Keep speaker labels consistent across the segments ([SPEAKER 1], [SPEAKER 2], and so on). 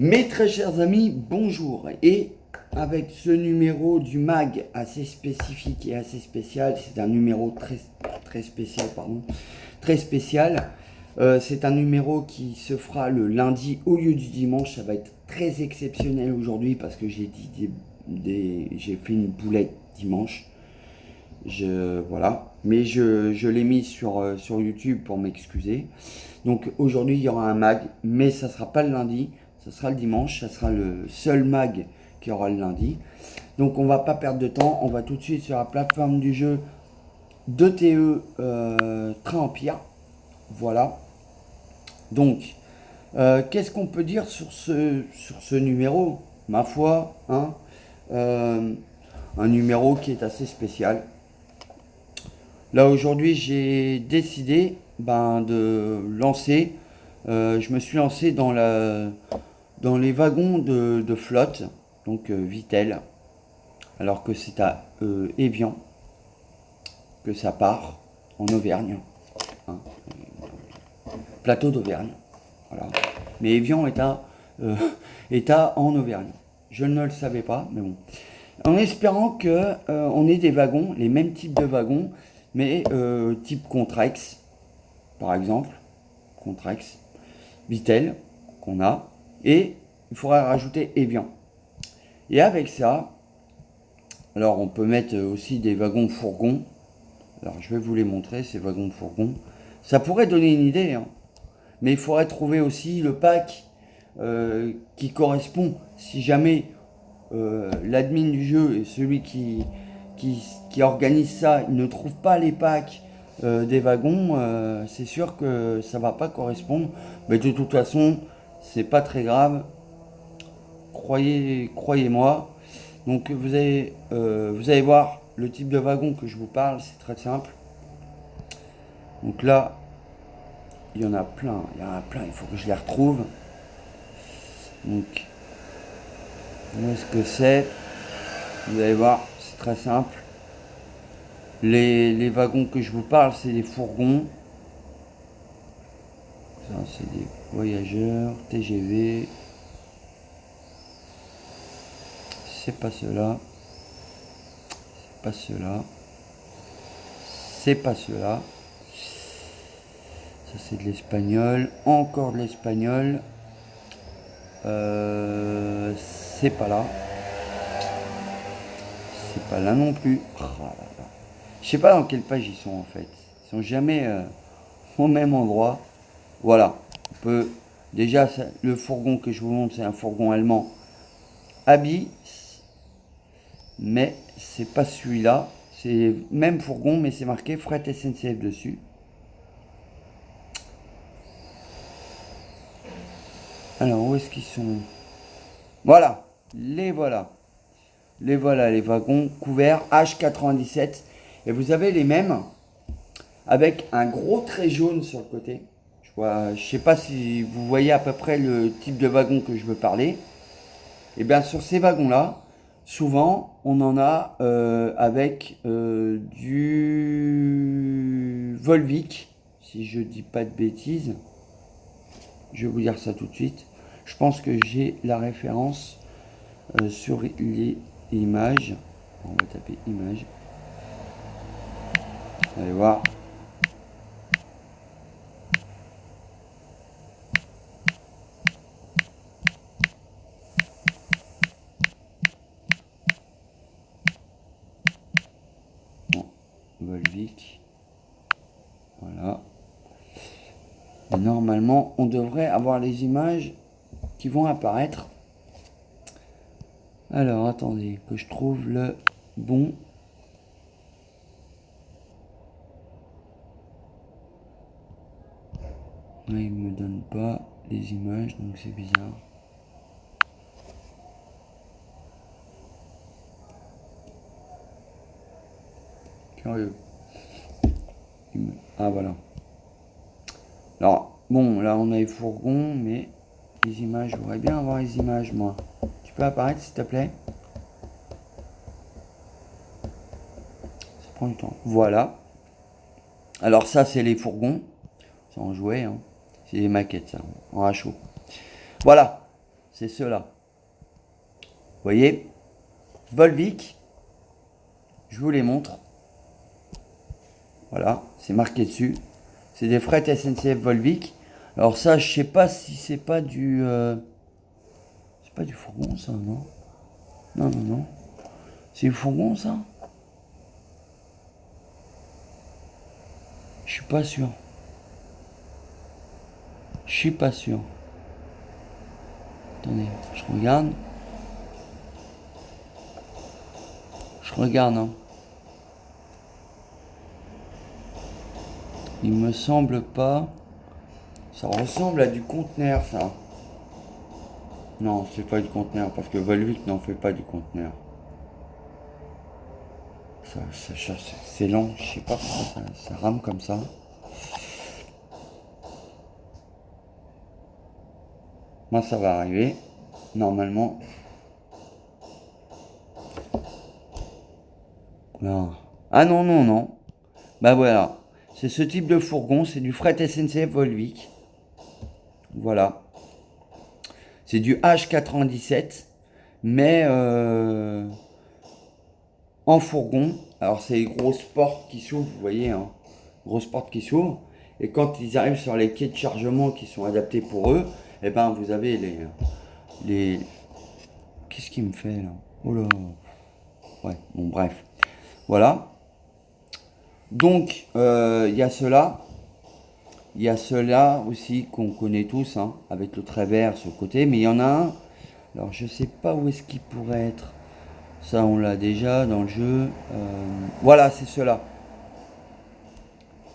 [SPEAKER 1] Mes très chers amis, bonjour. Et avec ce numéro du mag assez spécifique et assez spécial, c'est un numéro très spécial, pardon, très spécial. C'est un numéro qui se fera le lundi au lieu du dimanche. Ça va être très exceptionnel aujourd'hui parce que j'ai fait une boulette dimanche. Voilà. Mais je l'ai mis sur YouTube pour m'excuser. Donc aujourd'hui, il y aura un mag, mais ça ne sera pas le lundi, ça sera le dimanche, ça sera le seul mag qui aura le lundi. Donc on va pas perdre de temps, on va tout de suite sur la plateforme du jeu DTE Train Empire. Voilà. Donc, qu'est-ce qu'on peut dire sur ce numéro? Ma foi, hein, un numéro qui est assez spécial. Là aujourd'hui, j'ai décidé de lancer. Je me suis lancé dans les wagons de flotte, donc Vitel, alors que c'est à Évian que ça part, en Auvergne, hein, plateau d'Auvergne. Voilà. Mais Évian est en Auvergne. Je ne le savais pas, mais bon. En espérant que on ait des wagons, les mêmes types de wagons, mais type Contrex, par exemple, Contrex, Vitel, qu'on a, et il faudra rajouter Évian. Et avec ça, alors on peut mettre aussi des wagons fourgons. Alors je vais vous les montrer, ces wagons fourgons. Ça pourrait donner une idée, hein. Mais il faudrait trouver aussi le pack qui correspond. Si jamais l'admin du jeu et celui qui organise ça, il ne trouve pas les packs des wagons, c'est sûr que ça va pas correspondre. Mais de toute façon, c'est pas très grave. Croyez-moi. Donc vous allez voir le type de wagon que je vous parle, c'est très simple. Donc là, il y en a plein, il faut que je les retrouve. Donc, où est-ce que c'est? Vous allez voir, c'est très simple. Les wagons que je vous parle, c'est des fourgons. Ça, c'est des voyageurs, TGV. C'est pas cela. C'est pas cela. C'est pas cela. Ça, c'est de l'espagnol. Encore de l'espagnol. C'est pas là. C'est pas là non plus. Oh là là. Je sais pas dans quelle page ils sont en fait. Ils sont jamais au même endroit. Voilà. On peut déjà le fourgon que je vous montre, c'est un fourgon allemand Abi, mais c'est pas celui-là. C'est même fourgon, mais c'est marqué fret SNCF dessus. Alors où est-ce qu'ils sont? Voilà. Les voilà. Les voilà, les wagons couverts H97. Et vous avez les mêmes avec un gros trait jaune sur le côté. Je sais pas si vous voyez à peu près le type de wagon que je veux parler. Et bien sur ces wagons-là, souvent on en a avec du Volvic, si je dis pas de bêtises. Je vais vous dire ça tout de suite. Je pense que j'ai la référence sur les images. On va taper images. Allez voir. Bon, Volvic. Voilà. Et normalement, on devrait avoir les images qui vont apparaître. Alors, attendez, que je trouve le bon. Là, il me donne pas les images, donc c'est bizarre. Curieux. Ah, voilà. Alors, bon, là, on a les fourgons, mais les images, je voudrais bien avoir les images, moi. Tu peux apparaître, s'il te plaît? Ça prend du temps. Voilà. Alors, ça, c'est les fourgons. C'est en jouet, hein. C'est des maquettes, ça, en HO. Voilà. c'est ceux-là. Vous voyez, Volvic, je vous les montre. Voilà, c'est marqué dessus. C'est des fret SNCF Volvic. Alors ça, je sais pas si c'est pas du... c'est pas du fourgon, ça, non? Non, non, non. C'est du fourgon, ça? Je suis pas sûr. Je suis pas sûr. Attendez, je regarde. Je regarde, hein. Il me semble pas. Ça ressemble à du conteneur, ça. Non, c'est pas du conteneur, parce que Volvic n'en fait pas du conteneur. C'est lent, je sais pas pourquoi ça rame comme ça. Moi, ça va arriver, normalement. Non. Ah non, non, non. Bah voilà. C'est ce type de fourgon, c'est du fret SNCF Volvic. Voilà. C'est du H97, mais en fourgon. Alors c'est les grosses portes qui s'ouvrent, vous voyez, hein. Grosses portes qui s'ouvrent. Et quand ils arrivent sur les quais de chargement qui sont adaptés pour eux, et ben vous avez les... Qu'est-ce qu'il me fait là? Oh là. Ouais, bon bref. Voilà. Donc il y a cela. Il y a ceux-là aussi qu'on connaît tous, hein, avec le trait vert sur le côté, mais il y en a un, alors je sais pas où est-ce qu'il pourrait être, ça on l'a déjà dans le jeu, voilà c'est ceux-là,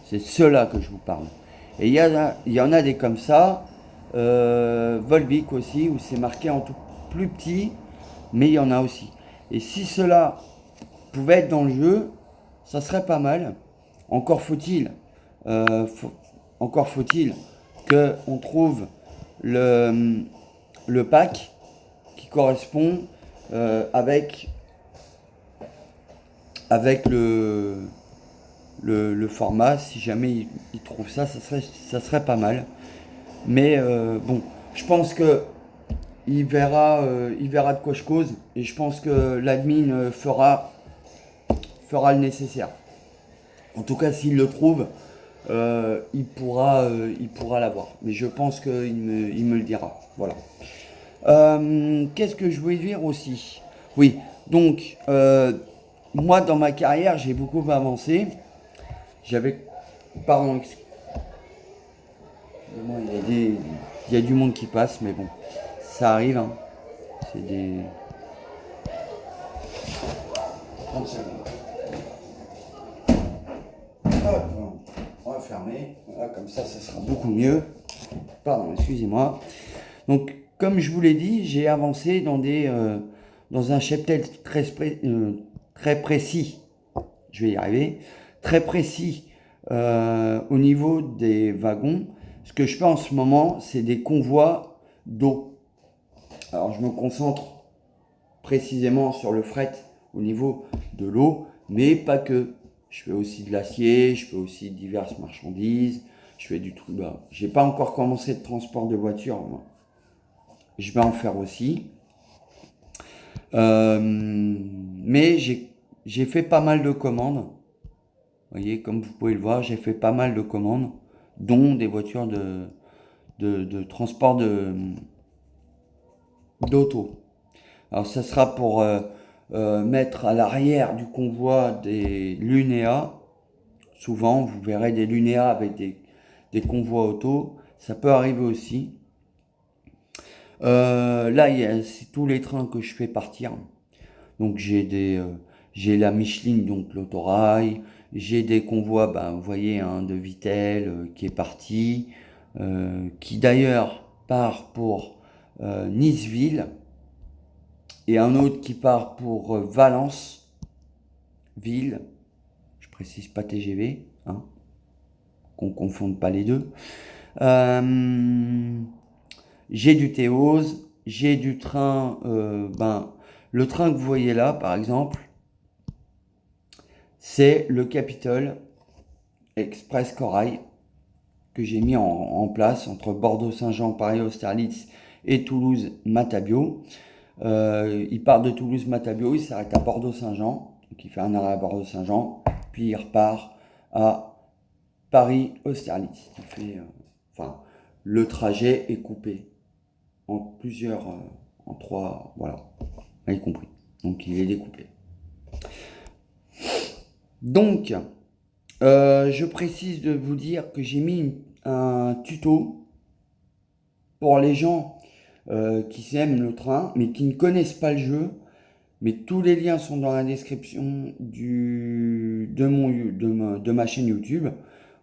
[SPEAKER 1] c'est ceux-là que je vous parle. Et il y en a des comme ça, Volvic aussi, où c'est marqué en tout plus petit, mais il y en a aussi. Et si ceux-là pouvaient être dans le jeu, ça serait pas mal, encore faut-il, encore faut-il qu'on trouve le pack qui correspond avec le format. Si jamais il trouve ça, ça serait pas mal. Mais bon, je pense que il verra de quoi je cause. Et je pense que l'admin fera le nécessaire. En tout cas, s'il le trouve, il pourra l'avoir. Mais je pense qu'il me le dira. Voilà. Qu'est-ce que je voulais dire aussi? Oui, donc, moi, dans ma carrière, j'ai beaucoup avancé. J'avais... Pardon, excusez-moi, il y a du monde qui passe, mais bon, ça arrive. Hein. C'est des... 30 secondes. Hop, on va fermer. Voilà, comme ça sera beaucoup mieux. Pardon, excusez-moi. Donc, comme je vous l'ai dit, j'ai avancé dans un cheptel très précis. Je vais y arriver. Très précis au niveau des wagons. Ce que je fais en ce moment, c'est des convois d'eau. Alors, je me concentre précisément sur le fret au niveau de l'eau, mais pas que. Je fais aussi de l'acier, je fais aussi diverses marchandises, je fais du truc. Bah, j'ai pas encore commencé de transport de voiture, moi. Je vais en faire aussi. Mais j'ai fait pas mal de commandes. Vous voyez, comme vous pouvez le voir, j'ai fait pas mal de commandes, dont des voitures de transport d'auto. Alors ça sera pour mettre à l'arrière du convoi des Lunéa. Souvent, vous verrez des Lunéa avec des convois auto. Ça peut arriver aussi. Là, c'est tous les trains que je fais partir. Donc j'ai la Micheline, donc l'autorail. J'ai des convois, ben, vous voyez, hein, de Vittel qui est parti, qui d'ailleurs part pour Niceville, et un autre qui part pour Valence, ville. Je précise pas TGV, hein, qu'on confonde pas les deux. J'ai du Théos, j'ai du train, le train que vous voyez là, par exemple, c'est le Capitole Express Corail que j'ai mis en place entre Bordeaux-Saint-Jean, Paris-Austerlitz et Toulouse-Matabio. Il part de Toulouse-Matabio, il s'arrête à Bordeaux-Saint-Jean, donc il fait un arrêt à Bordeaux-Saint-Jean, puis il repart à Paris-Austerlitz. Il fait, le trajet est coupé en plusieurs, en trois, voilà, vous avez compris. Donc il est découpé. Donc, je précise de vous dire que j'ai mis un tuto pour les gens qui aiment le train, mais qui ne connaissent pas le jeu. Mais tous les liens sont dans la description de ma chaîne YouTube.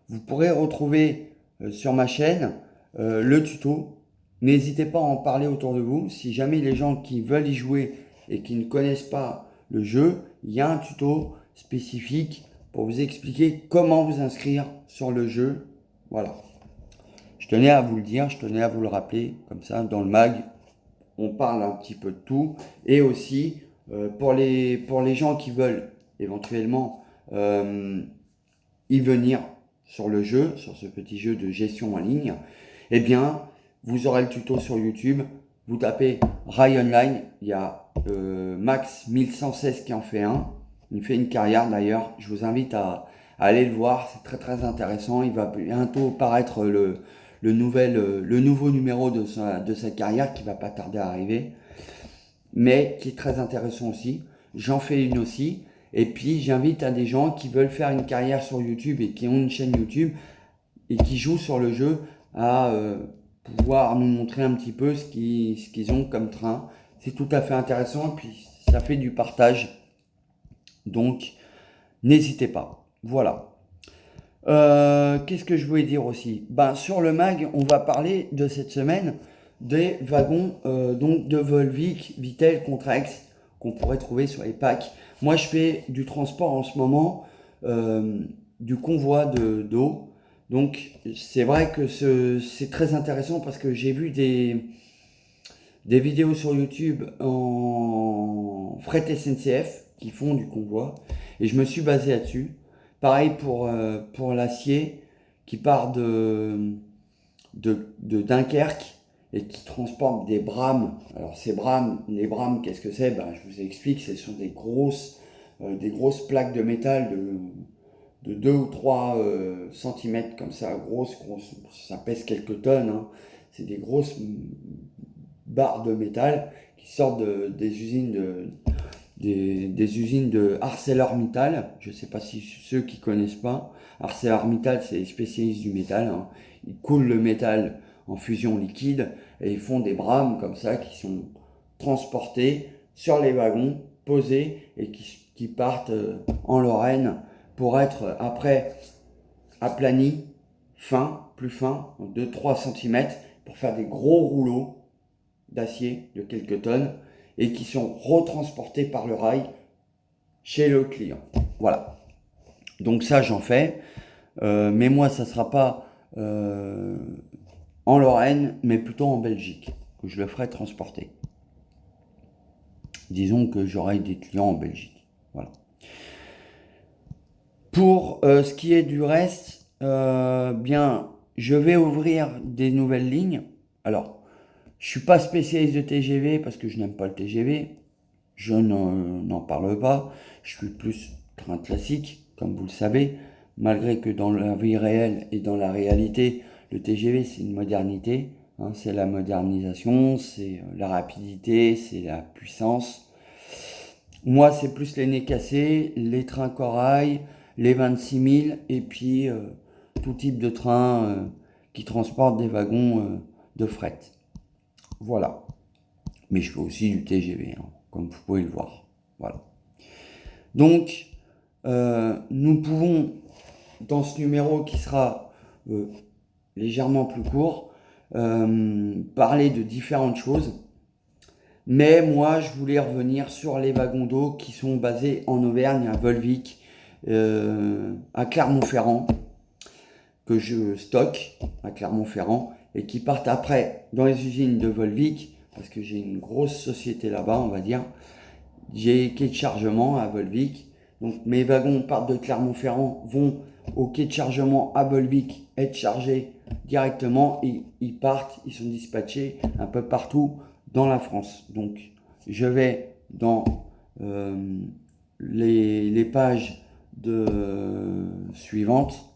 [SPEAKER 1] Vous pourrez retrouver sur ma chaîne le tuto. N'hésitez pas à en parler autour de vous. Si jamais les gens qui veulent y jouer et qui ne connaissent pas le jeu, il y a un tuto spécifique pour vous expliquer comment vous inscrire sur le jeu. Voilà. Je tenais à vous le dire, je tenais à vous le rappeler. Comme ça, dans le mag, on parle un petit peu de tout. Et aussi, pour les gens qui veulent éventuellement y venir sur le jeu, sur ce petit jeu de gestion en ligne, eh bien, vous aurez le tuto sur YouTube. Vous tapez Rail Online, il y a Max 1116 qui en fait un. Il fait une carrière d'ailleurs. Je vous invite à aller le voir, c'est très très intéressant. Il va bientôt paraître le nouveau numéro de sa carrière qui va pas tarder à arriver, mais qui est très intéressant aussi. J'en fais une aussi. Et puis j'invite à des gens qui veulent faire une carrière sur YouTube et qui ont une chaîne YouTube et qui jouent sur le jeu à pouvoir nous montrer un petit peu ce qu'ils ont comme train. C'est tout à fait intéressant et puis ça fait du partage. Donc n'hésitez pas. Voilà. Qu'est-ce que je voulais dire aussi? Sur le mag, on va parler de cette semaine des wagons donc de Volvic, Vittel, Contrex qu'on pourrait trouver sur les packs. Moi, je fais du transport en ce moment, du convoi d'eau. Donc, c'est vrai que c'est très intéressant parce que j'ai vu des vidéos sur YouTube en fret SNCF qui font du convoi et je me suis basé là-dessus. Pareil pour l'acier qui part de Dunkerque et qui transporte des brames. Alors les brames, qu'est-ce que c'est? Je vous explique, ce sont des grosses plaques de métal de 2 ou 3 cm comme ça, grosses, ça pèse quelques tonnes. Hein. C'est des grosses barres de métal qui sortent des usines de ArcelorMittal. Je ne sais pas si ceux qui connaissent pas, ArcelorMittal c'est les spécialistes du métal. Hein. Ils coulent le métal en fusion liquide et ils font des brames comme ça qui sont transportés sur les wagons, posés et qui partent en Lorraine pour être après aplanis, plus fins, de 3 cm pour faire des gros rouleaux d'acier de quelques tonnes et qui sont retransportés par le rail chez le client. Voilà. Donc ça, j'en fais. Mais moi, ça ne sera pas en Lorraine, mais plutôt en Belgique, que je le ferai transporter. Disons que j'aurai des clients en Belgique. Voilà. Pour ce qui est du reste, je vais ouvrir des nouvelles lignes. Alors, je ne suis pas spécialiste de TGV parce que je n'aime pas le TGV. Je n'en parle pas. Je suis plus train classique, comme vous le savez. Malgré que dans la vie réelle et dans la réalité, le TGV, c'est une modernité. Hein, c'est la modernisation, c'est la rapidité, c'est la puissance. Moi, c'est plus les nez cassés, les trains corail, les 26 000 et puis tout type de train qui transporte des wagons de fret. Voilà. Mais je fais aussi du TGV, hein, comme vous pouvez le voir. Voilà. Donc, nous pouvons, dans ce numéro qui sera légèrement plus court, parler de différentes choses. Mais moi, je voulais revenir sur les wagons d'eau qui sont basés en Auvergne, à Volvic, à Clermont-Ferrand, que je stocke à Clermont-Ferrand, et qui partent après dans les usines de Volvic, parce que j'ai une grosse société là-bas, on va dire. J'ai quai de chargement à Volvic. Donc mes wagons partent de Clermont-Ferrand, vont au quai de chargement à Volvic être chargés directement. Ils partent, ils sont dispatchés un peu partout dans la France. Donc je vais dans les pages suivantes.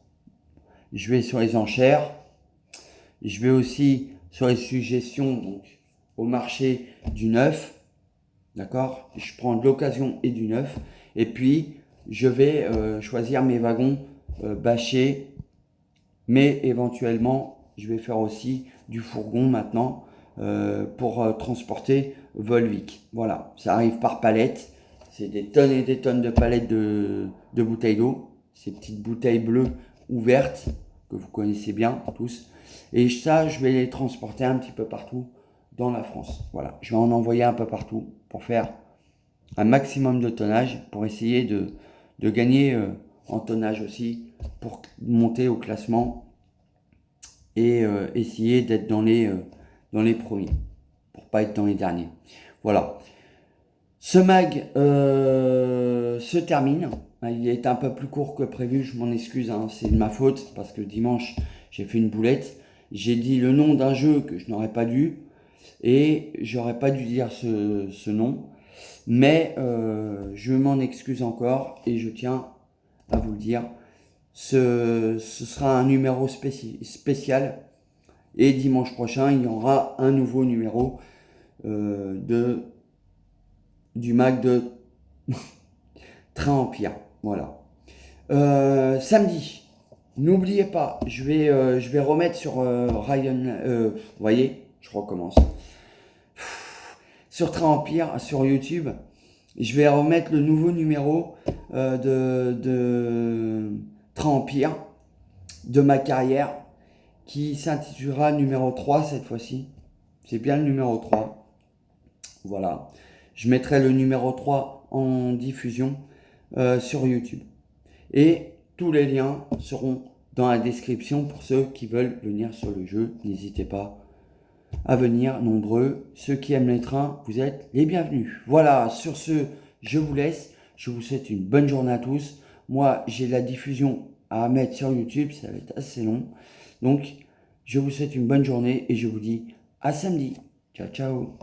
[SPEAKER 1] Je vais sur les enchères. Je vais aussi sur les suggestions, donc au marché du neuf. D'accord? Je prends de l'occasion et du neuf. Et puis, je vais choisir mes wagons bâchés. Mais éventuellement, je vais faire aussi du fourgon maintenant pour transporter Volvic. Voilà, ça arrive par palette. C'est des tonnes et des tonnes de palettes de bouteilles d'eau. Ces petites bouteilles bleues ouvertes que vous connaissez bien tous. Et ça, je vais les transporter un petit peu partout dans la France. Voilà, je vais en envoyer un peu partout pour faire un maximum de tonnage, pour essayer de gagner en tonnage aussi, pour monter au classement et essayer d'être dans les premiers, pour pas être dans les derniers. Voilà. Ce mag se termine. Il est un peu plus court que prévu, je m'en excuse, hein, c'est de ma faute, parce que dimanche, j'ai fait une boulette. J'ai dit le nom d'un jeu que je n'aurais pas dû, et j'aurais pas dû dire ce nom. Mais je m'en excuse encore, et je tiens à vous le dire. Ce sera un numéro spécial, et dimanche prochain, il y aura un nouveau numéro du mag de Train Empire. Voilà. Samedi, n'oubliez pas, je vais remettre sur Ryan. Vous voyez, je recommence. Sur Train Empire, sur YouTube, je vais remettre le nouveau numéro de Train Empire de ma carrière, qui s'intitulera numéro 3 cette fois-ci. C'est bien le numéro 3. Voilà. Je mettrai le numéro 3 en diffusion sur YouTube. Et tous les liens seront dans la description pour ceux qui veulent venir sur le jeu. N'hésitez pas à venir nombreux. Ceux qui aiment les trains, vous êtes les bienvenus. Voilà, sur ce, je vous laisse. Je vous souhaite une bonne journée à tous. Moi, j'ai la diffusion à mettre sur YouTube, ça va être assez long. Donc, je vous souhaite une bonne journée et je vous dis à samedi. Ciao, ciao.